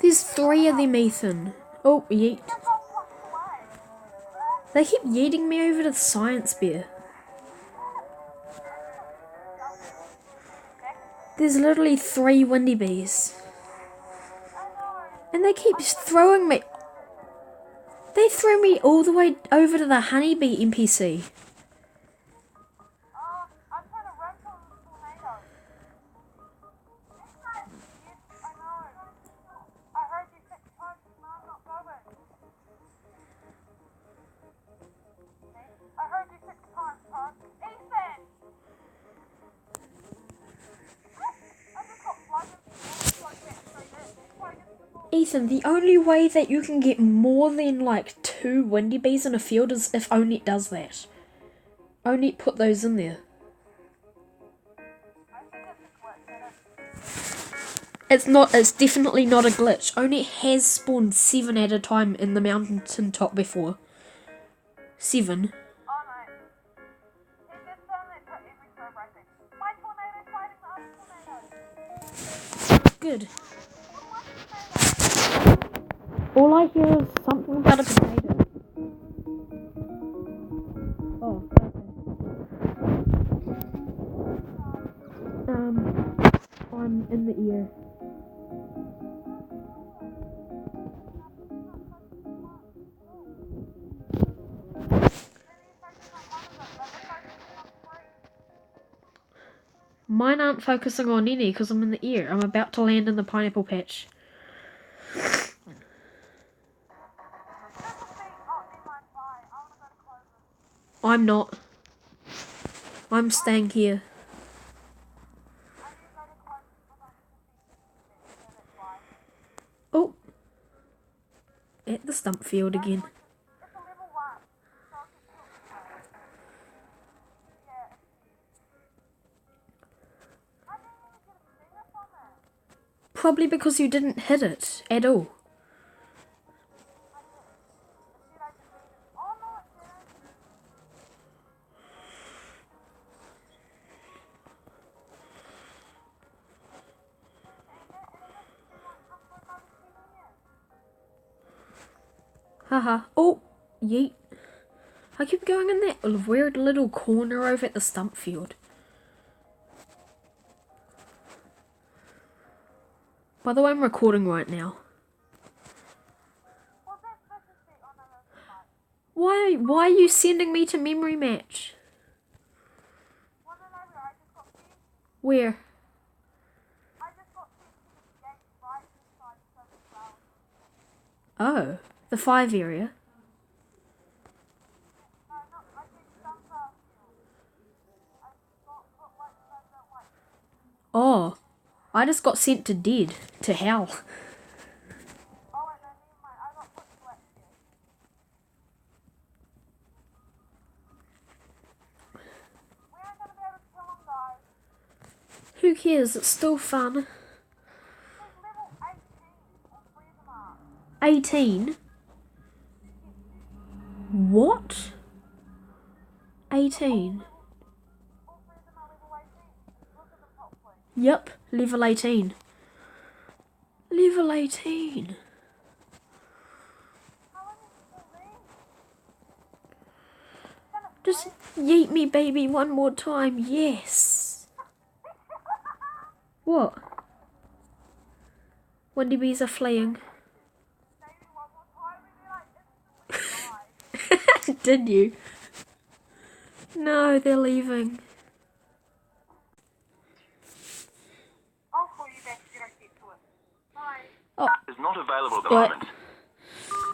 There's 3 of them, Ethan. Oh, yeet. They keep yeeting me over to the science bear. There's literally 3 windy bees. And they keep throwing me. They threw me all the way over to the honeybee NPC. Ethan, the only way that you can get more than like 2 windy bees in a field is if Onet does that. Onet put those in there. It's definitely not a glitch. Onet has spawned 7 at a time in the mountaintop before. 7. Good. All I hear is something about a potato. Oh, okay. I'm in the ear. Mine aren't focusing on any because I'm in the ear. I'm about to land in the pineapple patch. I'm not. I'm staying here. Oh. At the stump field again. Probably because you didn't hit it at all. Haha. Oh, yeet. I keep going in that weird little corner over at the stump field. By the way, I'm recording right now. Why are you sending me to memory match? Where? Oh, the 5 area. Oh, I just got sent to dead, to hell. Who cares? It's still fun. 18? What? 18? Yep, level 18. Level 18. Just yeet me, baby, one more time. Yes. What? Windy bees are fleeing. Did you? No, they're leaving. I'll call you back if you don't get to it. Bye. Oh. Is not available at the moment.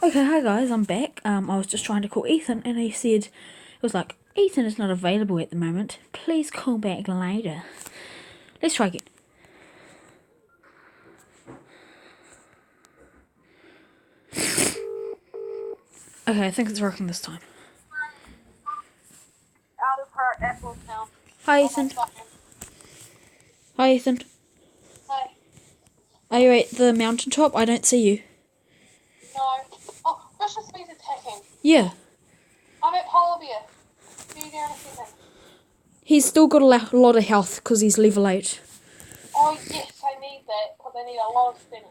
Okay, hi guys, I'm back. I was just trying to call Ethan and he said, it was like, Ethan is not available at the moment. Please call back later. Let's try again. Okay, I think it's working this time. Out of her Apple now. Hi Ethan. Hi Ethan. Hi. Are you at the mountaintop? I don't see you. No. Oh, Vicious Bee's attacking. Yeah. I'm at Polar Bear. See you there in a second. He's still got a lot of health because he's level 8. Oh yes, I need that because I need a lot of spinach.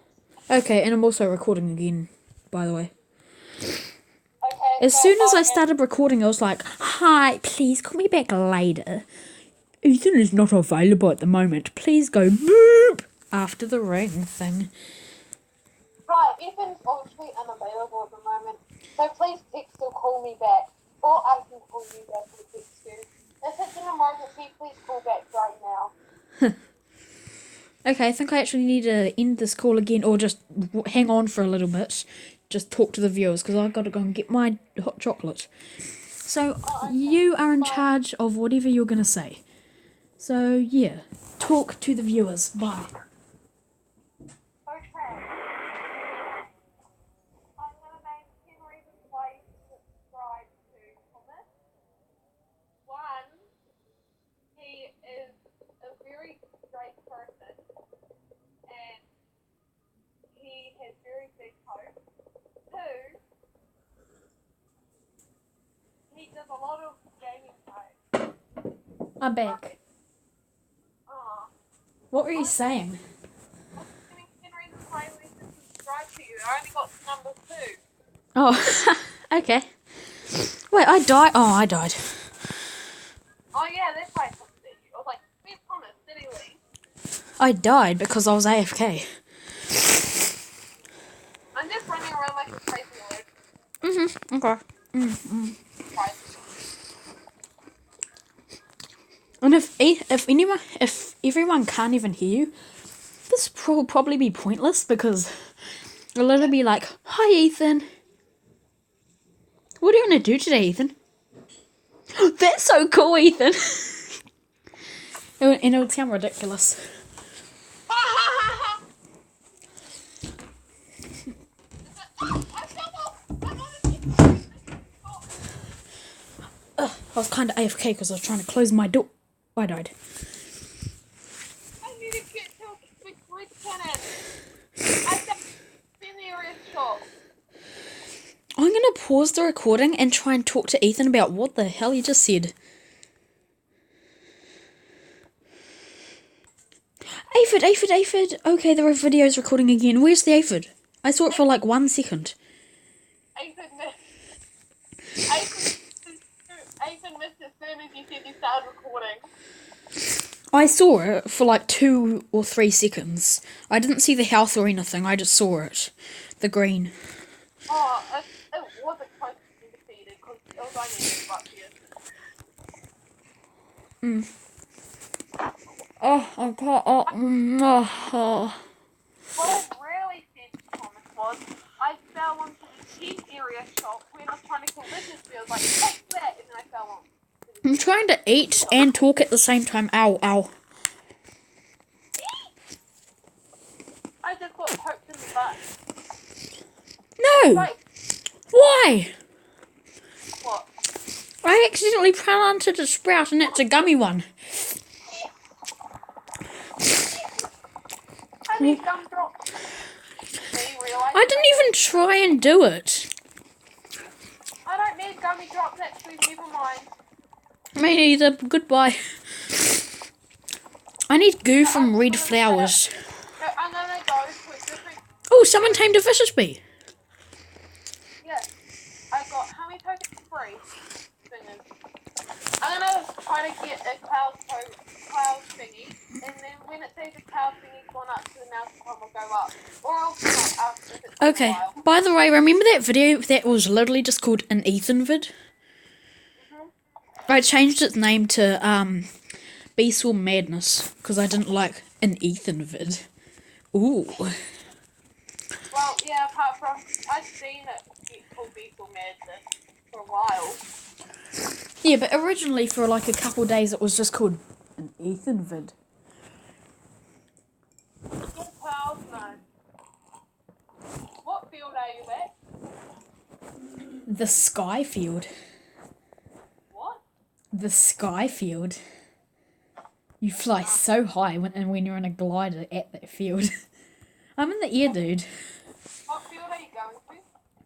Okay, and I'm also recording again, by the way. Okay. As so soon as I am- started recording, I was like, hi, please call me back later. Ethan is not available at the moment. Please go boop after the ring thing. Right, Ethan's obviously unavailable at the moment, so please text or call me back, or I can call you back and text you. If it's an emergency, please call back right now. Okay, I think I actually need to end this call again, or just hang on for a little bit. Just talk to the viewers, because I've got to go and get my hot chocolate. So, you are in charge of whatever you're going to say. So, yeah. Talk to the viewers. Bye. Okay. I'm going to name 10 reasons why you should subscribe to Thomas. 1, he is a very straight person, and he has very big hopes. 2, he does a lot of gaming shows. I'm back. What were you saying? I'm giving 10 reasons why we should subscribe to you. I only got to number 2. Oh, okay. Wait, I died. Oh, I died. Oh yeah, that's why I talked to you. I was like, where's Thomas? Did he leave? I died because I was AFK. I'm just running around like a crazy leg. Okay. Right. And if everyone can't even hear you, this will probably be pointless because it'll literally be like, "Hi, Ethan. What are you gonna do today, Ethan?" That's so cool, Ethan. And it'll sound ridiculous. I was kind of AFK because I was trying to close my door. I died. I need to get to a big red cannon. I've got in the area shop. I'm gonna pause the recording and try and talk to Ethan about what the hell he just said. Aphid. Okay, the video's recording again. Where's the aphid? I saw it for like 1 second. Ethan missed as soon as you said you started recording. I saw it for like 2 or 3 seconds. I didn't see the health or anything, I just saw it. The green. Oh, it wasn't close to being defeated because it was only about here. Oh, I can't. What I really said to Thomas was, I fell onto the cheap area shop when I was trying to kill Richard. I was like, take that, and then I fell on. I'm trying to eat and talk at the same time. Ow. I just got poked in the butt. No! Like, Why? what? I accidentally planted a sprout and it's a gummy one. I need gumdrops. Do you realise? I didn't even try and do it. I don't need gummy drops, actually, never mind. Me neither. Goodbye. I need goo from red flowers. No, I'm gonna go to a different. Oh, someone tamed a vicious bee. Yeah. I got how many tokens? 3 thingers. I'm gonna try to get a cloud thingy, and then when it says the cloud thingy's gone up to the mountain top, will go up. Or I'll come up if it's been a Okay. while. By the way, remember that video that was literally just called an Ethan vid? I changed its name to Beastal Madness because I didn't like an Ethan vid. Ooh. Well, yeah, apart from I've seen it get called Beetle Madness for a while. Yeah, but originally for like a couple days it was just called an Ethan vid. Good clouds, no. What field are you at? The sky field. What? The sky field. You fly so high when you're in a glider at that field. I'm in the air, dude. What field are you going to?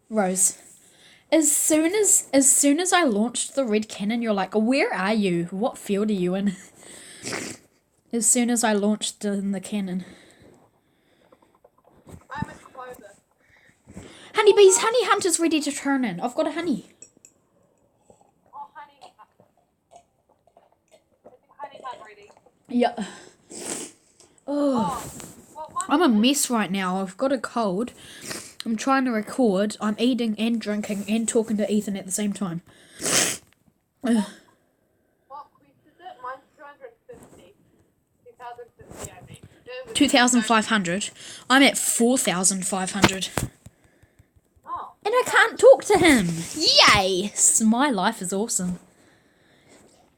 Rose. As soon as I launched the red cannon, you're like, where are you? What field are you in? As soon as I launched in the cannon. I'm at honeybees, honey hunter's ready to turn in. I've got a honey. Oh, honey. Is honey hunt ready? Yeah. Oh, Oh, well, one I'm a mess right now. I've got a cold. I'm trying to record. I'm eating and drinking and talking to Ethan at the same time. What quest is it? Mine's 250. 2050, I mean. 2,500. I'm at 4,500. Oh. And I can't talk to him. Yay! My life is awesome.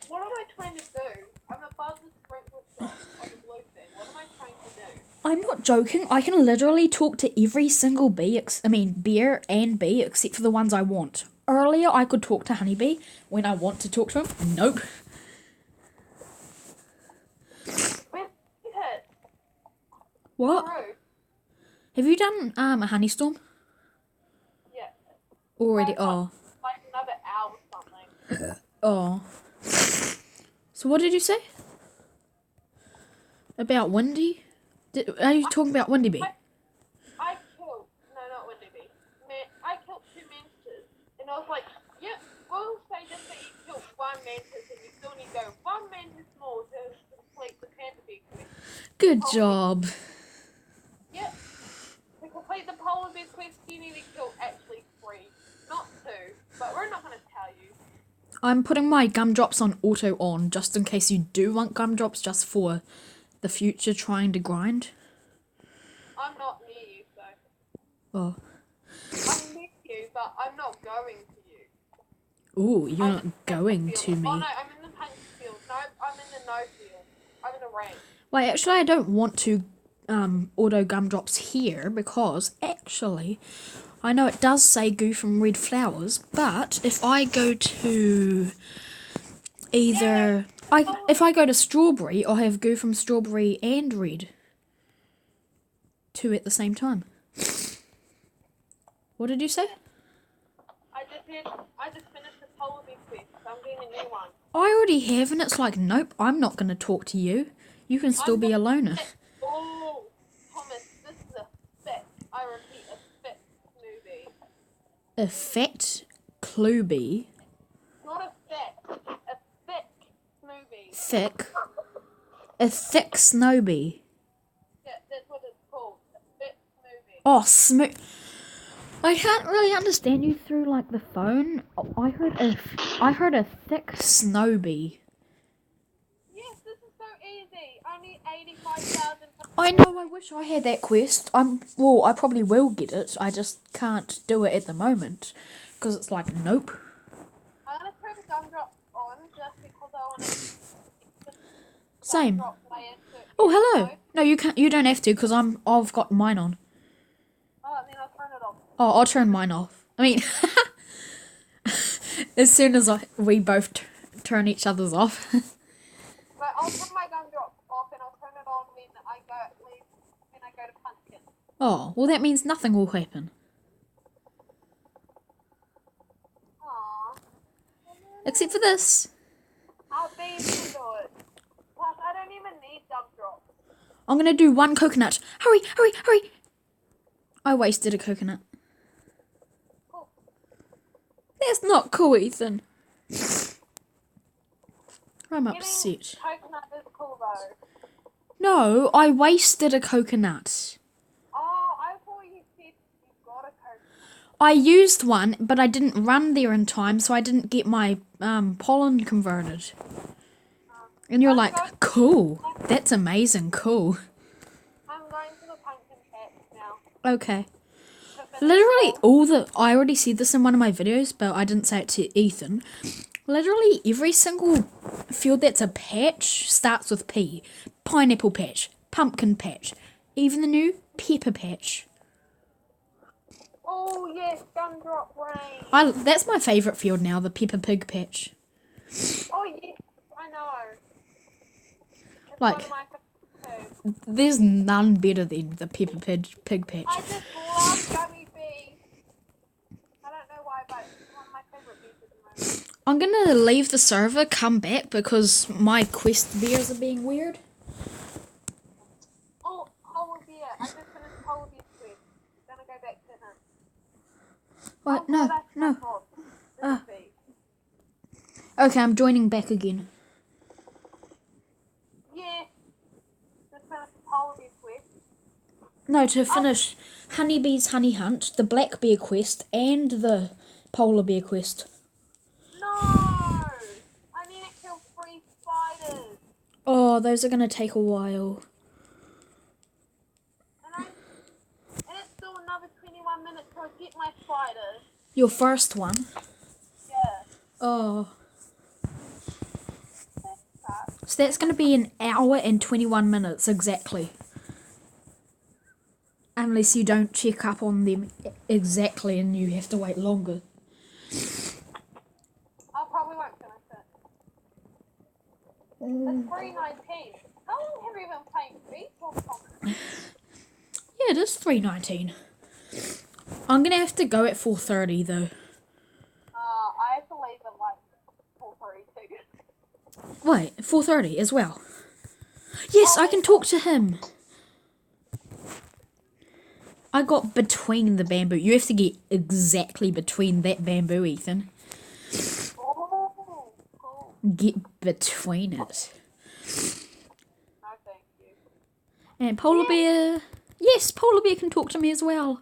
What am I trying to do? I'm above the sprinkler shop on the blue thing. What am I trying to do? I'm not joking. I can literally talk to every single bee, bear and bee, except for the ones I want. Earlier, I could talk to honeybee when I want to talk to him. Nope. Where's it? What? Through. Have you done a honey storm Yeah. already? Oh. Like another hour or something. Oh. So what did you say? About Windy? Are you talking about Windy Bee? I killed, no, not Windy Bee. I killed 2 mantises, and I was like, yep, we'll say just that you killed 1 mantis, and you still need to go 1 mantis more to complete the panda bee quest. Good job. Yep. To complete the polar bear quest, you need to kill actually 3, not 2, but we're not going to tell you. I'm putting my gumdrops on auto on, just in case you do want gumdrops, just for the future trying to grind. I'm not near you, so. Oh. I'm near you, but I'm not going to you. Ooh, you're I'm not in the going field. to me. Oh no, I'm in the pink field. No, I'm in the no field. I'm in the rain. Wait, actually, I don't want to auto gumdrops here because actually, I know it does say goo from red flowers, but if I go to if I go to strawberry, I'll have goo from strawberry and red. 2 at the same time. What did you say? I just finished the polar bear quest, so I'm getting a new one. I already have, and it's like, nope, I'm not going to talk to you. You can still be a loner. Oh, Thomas, this is a fit. I repeat, a fit smoothie. A fat Cluby. Not a fit, a thick smoothie. Thick. A thick Snowbee. Yeah, that's what it's called. A fit smoothie. Oh, smooth. I can't really understand you through like the phone. I heard a thick Snowbee. Yes, this is so easy. Only 85,000. I know. I wish I had that quest. I probably will get it. I just can't do it at the moment because it's like, nope. I'm gonna turn the gumdrop on just because I want to. Same. Oh, hello. No, you can't. You don't have to because I've got mine on. Oh, and then I'll turn it off. Oh, I'll turn mine off. I mean, as soon as we both turn each other's off. But I'll turn my gumdrop off and I'll turn it on when I go to pumpkin. Oh, well, that means nothing will happen. Aww. Except for this. I'll be able to do it. Plus, I don't even need gumdrops. I'm going to do 1 coconut. Hurry, hurry, hurry. I wasted a coconut. Cool. That's not cool, Ethan. I'm Getting upset. coconut is cool though. No, I wasted a coconut. Oh, I thought you said you got a coconut. I used one, but I didn't run there in time, so I didn't get my pollen converted. And you're like, cool. That's amazing, cool. I'm going to the pumpkin patch now. Okay. To finish Literally I already said this in one of my videos, but I didn't say it to Ethan. Literally every single field that's a patch starts with P. Pineapple patch, pumpkin patch, even the new pepper patch. Oh yes, gumdrop rain. That's my favourite field now, the Peppa Pig patch. Oh yes, I know. It's Like- one of my favorites too. There's none better than the Peppa Pig patch. I just love gummy bees. I don't know why, but it's one of my favorite bees at the moment. I'm gonna leave the server, come back, because my quest bears are being weird. Oh, polar bear. I just finished polar bear quest. Gonna go back to him. Wait, Oh, no, that's no. my fault. Ah. Ruby. Okay, I'm joining back again. Yeah. Just finished the polar bear quest. No, to finish Honeybee's Honey Hunt, the Black Bear quest, and the Polar Bear quest. No! I need to kill 3 spiders. Oh, those are gonna take a while. And it's still another 21 minutes till I get my spiders. Your first one? Yeah. Oh. That sucks. So that's gonna be an hour and 21 minutes exactly. Unless you don't check up on them exactly and you have to wait longer. I probably won't finish it. It's 3:19. How long have you been playing baseball, Thomas? Yeah, it is 3:19. I'm gonna have to go at 4:30 though. I have to leave at like 4:30 too. Wait, 4:30 as well. Yes, I can talk to him. I got between the bamboo. You have to get exactly between that bamboo, Ethan. Oh, cool. Get between it. No, thank you. And Polar Bear. Yes, Polar Bear can talk to me as well.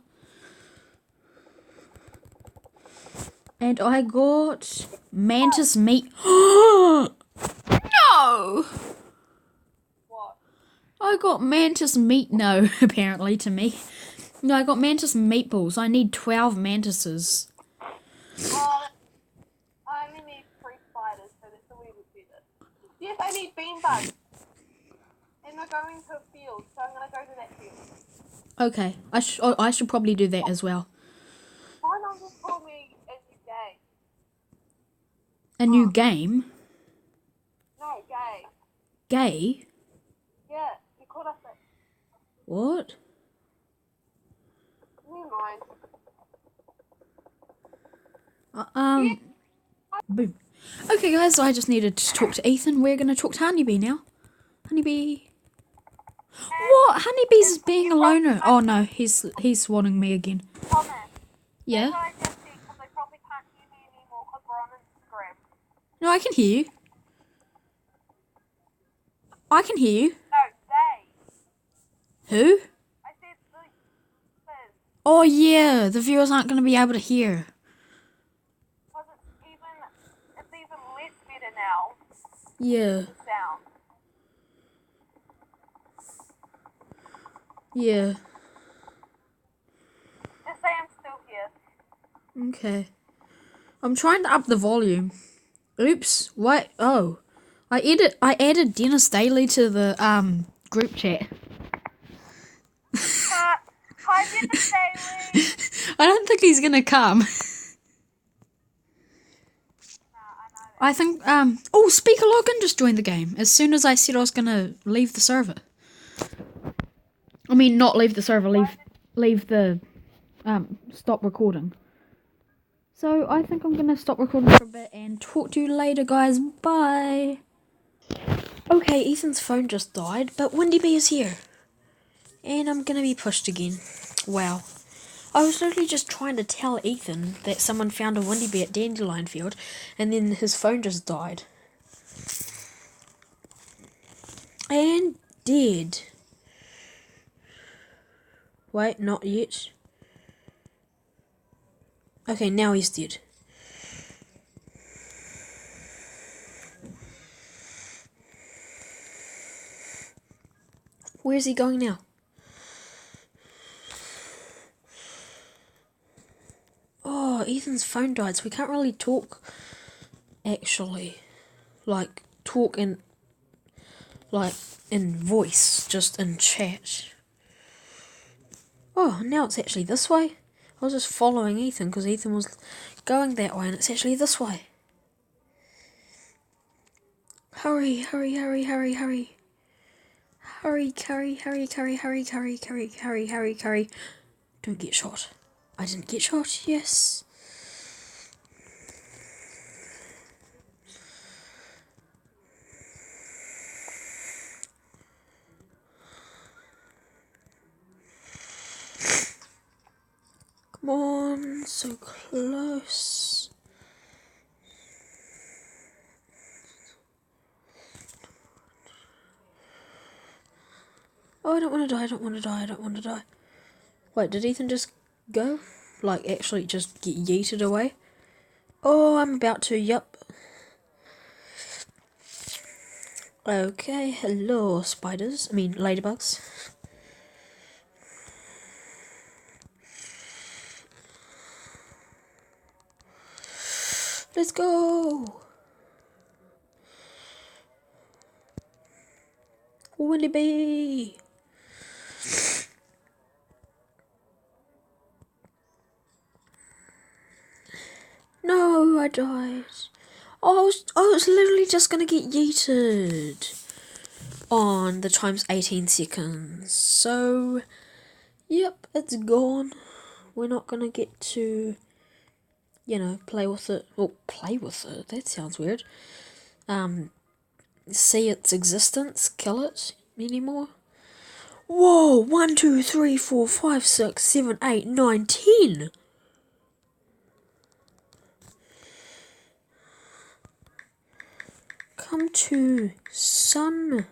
And I got Mantis meat. No! What? I got Mantis meat. No, apparently to me. No, I got Mantis meatballs. I need 12 mantises. I only need 3 spiders, so that's a wee bit better. Yes, I need beanbugs. And we're going to a field, so I'm going to go to that field. Okay, I should probably do that as well. Why not just call me a new gay? A new game? No, gay. Gay? Yeah, you called us that. What? Never mind. Boom. Okay, guys, so I just needed to talk to Ethan. We're going to talk to Honeybee now. Honeybee. What? Honeybee's being a loner. Oh, no, he's wanting me again. Thomas. Yeah? That's what I just said, because I probably can't hear me anymore because we're on Instagram. No, I can hear you. I can hear you. No, they. Who? I said Liz. Oh, yeah, the viewers aren't going to be able to hear. Because it's even less better now. Yeah. The sound. Yeah. Just say I'm still here. Okay. I'm trying to up the volume. Oops. What? Oh. I added Dennis Daly to the group chat. Hi, Dennis Daly. I don't think he's gonna come. Nah, I know that. I think oh, Speaker Logan just joined the game as soon as I said I was gonna leave the server. I mean, not leave the server, leave the stop recording. So I think I'm gonna stop recording for a bit and talk to you later, guys. Bye. Okay, Ethan's phone just died, but Windy Bee is here. And I'm gonna be pushed again. Wow. I was literally just trying to tell Ethan that someone found a Windy Bee at Dandelion Field, and then his phone just died. And dead. Wait, not yet. Okay, now he's dead. Where's he going now? Oh, Ethan's phone died, so we can't really talk, actually. Like, talk in voice, just in chat. Oh, now it's actually this way. I was just following Ethan, because Ethan was going that way, and it's actually this way. Hurry, hurry, hurry, hurry, hurry. Hurry, hurry, hurry, hurry, hurry, hurry, hurry, hurry, hurry, hurry. Don't get shot. I didn't get shot, yes. Come on. on, so close. Oh, I don't want to die, I don't want to die, I don't want to die. Wait, did Ethan just go? Like, actually just get yeeted away? Oh, I'm about to, yup. Okay, hello, spiders. I mean, ladybugs. Let's go! Willy bee! No, I died. Oh, I was literally just gonna get yeeted on the times 18 seconds. So, yep, it's gone. We're not gonna get to, you know, play with it. Well, play with it? That sounds weird. See its existence, kill it anymore. Whoa, 1, 2, 3, 4, 5, 6, 7, 8, 9, 10. Come to sunflower.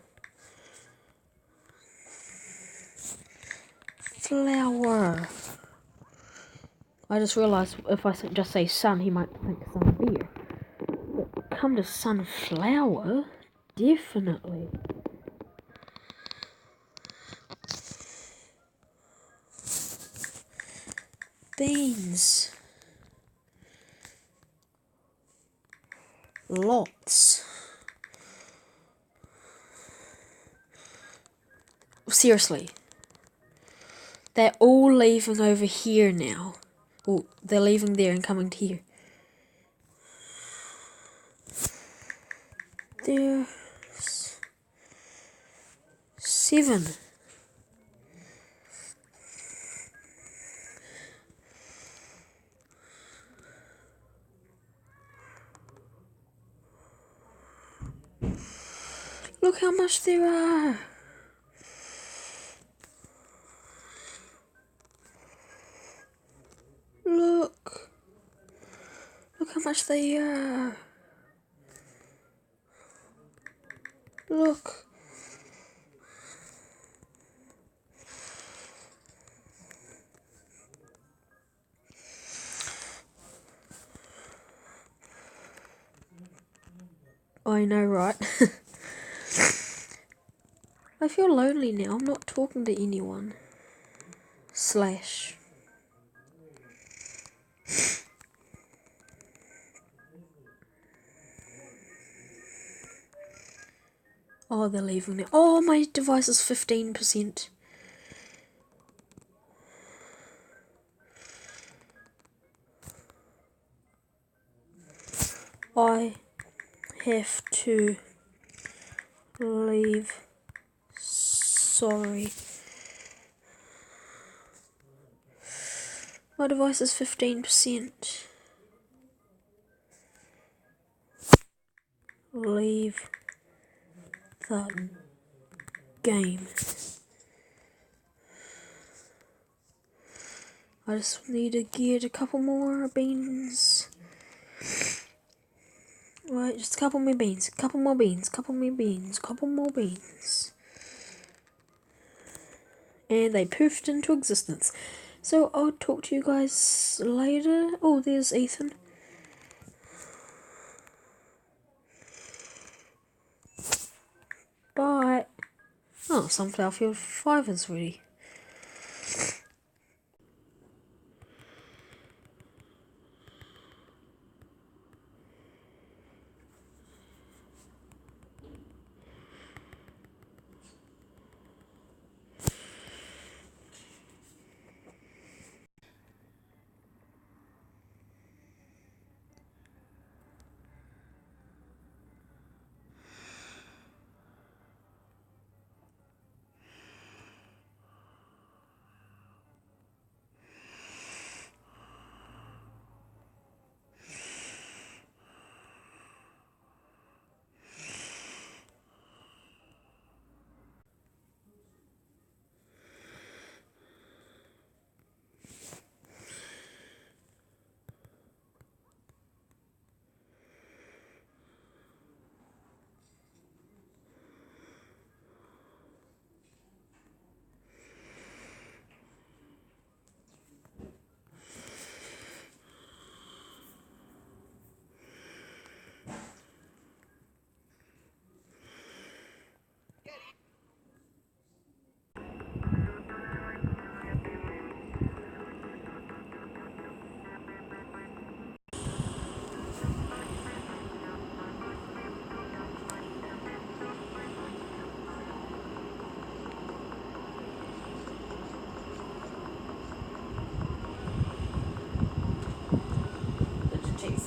I just realised if I just say sun, he might think sunbeer. But come to sunflower, definitely. Beans. Lots. Seriously. They're all leaving over here now. Well, they're leaving there and coming to here. There's 7. Look how much there are. Look. Look how much they are. Look. I know, right? I feel lonely now. I'm not talking to anyone. Slash. Oh, they're leaving now. Oh, my device is 15%. I have to leave. Sorry. My device is 15%. Leave the game. I just need to get a couple more beans. Right, just a couple more beans, couple more beans, couple more beans, couple more beans. And they poofed into existence. So I'll talk to you guys later. Oh, there's Ethan. Bye. Oh, Sunflower Field 5 is ready.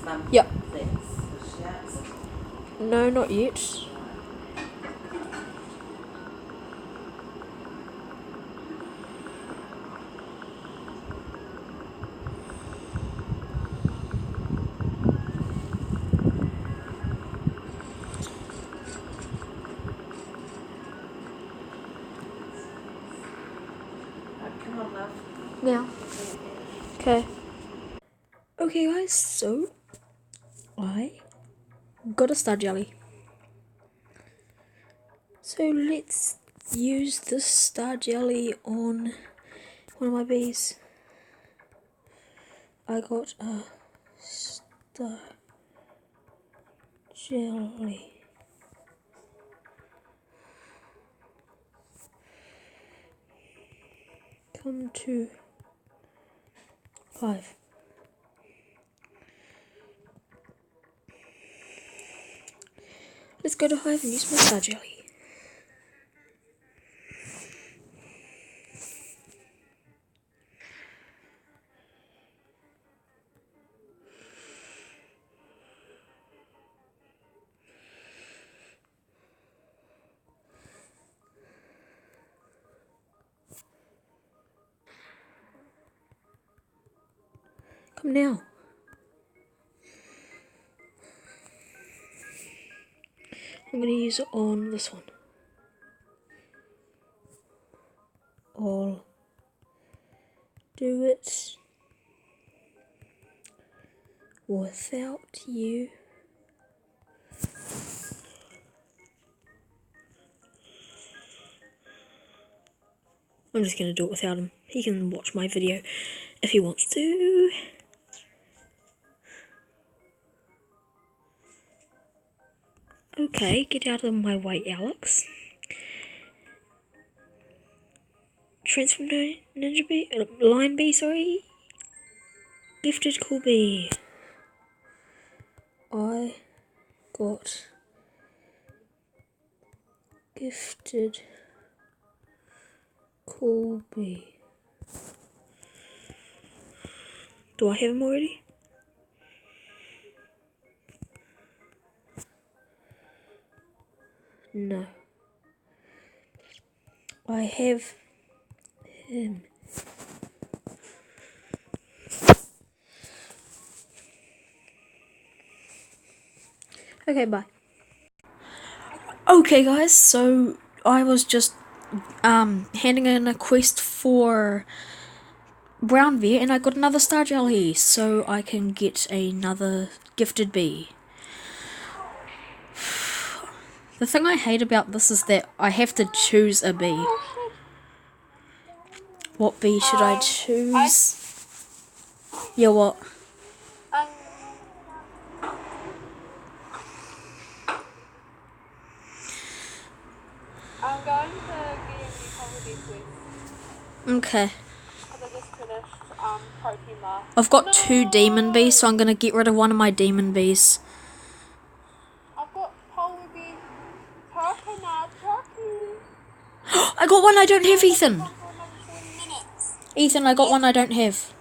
Mum? Yep. Thanks. Has she answered? No, not yet. Right, come on, love. Now. Okay. Okay, guys, so I got a star jelly. So let's use this star jelly on one of my bees. I got a star jelly. Come to hive. Let's go to hive and use my star jelly. Come now. I'm going to use it on this one. I'll do it without you. I'm just going to do it without him. He can watch my video if he wants to. Okay, get out of my way, Alex. Transform Ninja Bee? Lion Bee, sorry. Gifted Cool Bee. I got Gifted Cool Bee. Do I have him already? No. I have him. Okay, bye. Okay, guys, so I was just handing in a quest for Brown Bear, and I got another star jelly, so I can get another gifted bee. The thing I hate about this is that I have to choose a bee. What bee should I choose? Yeah, what? Um, I'm going to get a new holiday quest Okay. because I just finished Pokemon. I've got 2 demon bees, so I'm gonna get rid of one of my demon bees. I've got Polar Bear, Pokemon, Turkey. I got one I don't have, Ethan. For another 40 minutes. Ethan, I got one I don't have.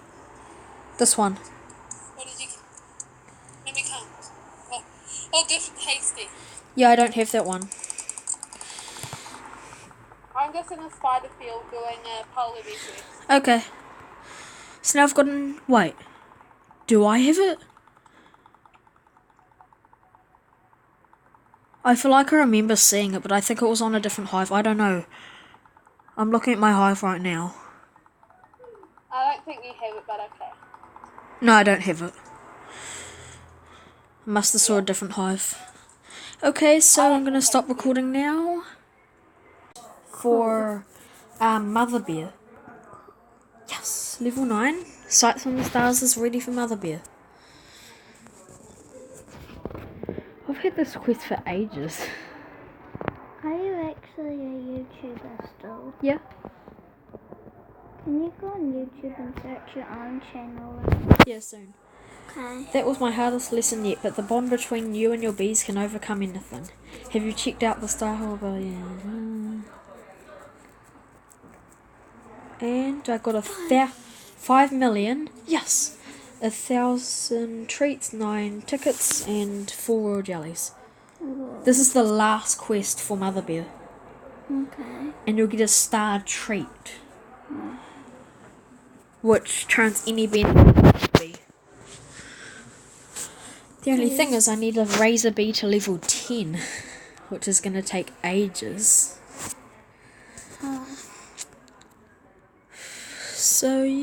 This one. What did you get? Let me count. Oh, gift tasty. Yeah, I don't have that one. I'm just in a spider field doing a polar bear quest. Okay. So now I've gotten... Wait. Do I have it? I feel like I remember seeing it, but I think it was on a different hive. I don't know. I'm looking at my hive right now. I don't think you have it, but okay. No, I don't have it. I must have saw a different hive. Okay, so I'm going to stop recording now. For Mother Bear. Yes, level 9. Sights on the Stars is ready for Mother Bear. I've had this quest for ages. Are you actually a YouTuber still? Yeah. Can you go on YouTube and search your own channel? Yeah, soon. Okay. That was my hardest lesson yet, but the bond between you and your bees can overcome anything. Have you checked out the Star Harbor? Yeah. And I got a 5 million. Yes! 1,000 treats, 9 tickets, and 4 royal jellies. This is the last quest for Mother Bear. Okay. And you'll get a star treat. Which turns any bear into a bee. The only thing is I need to raise a bee to level 10. Which is going to take ages. So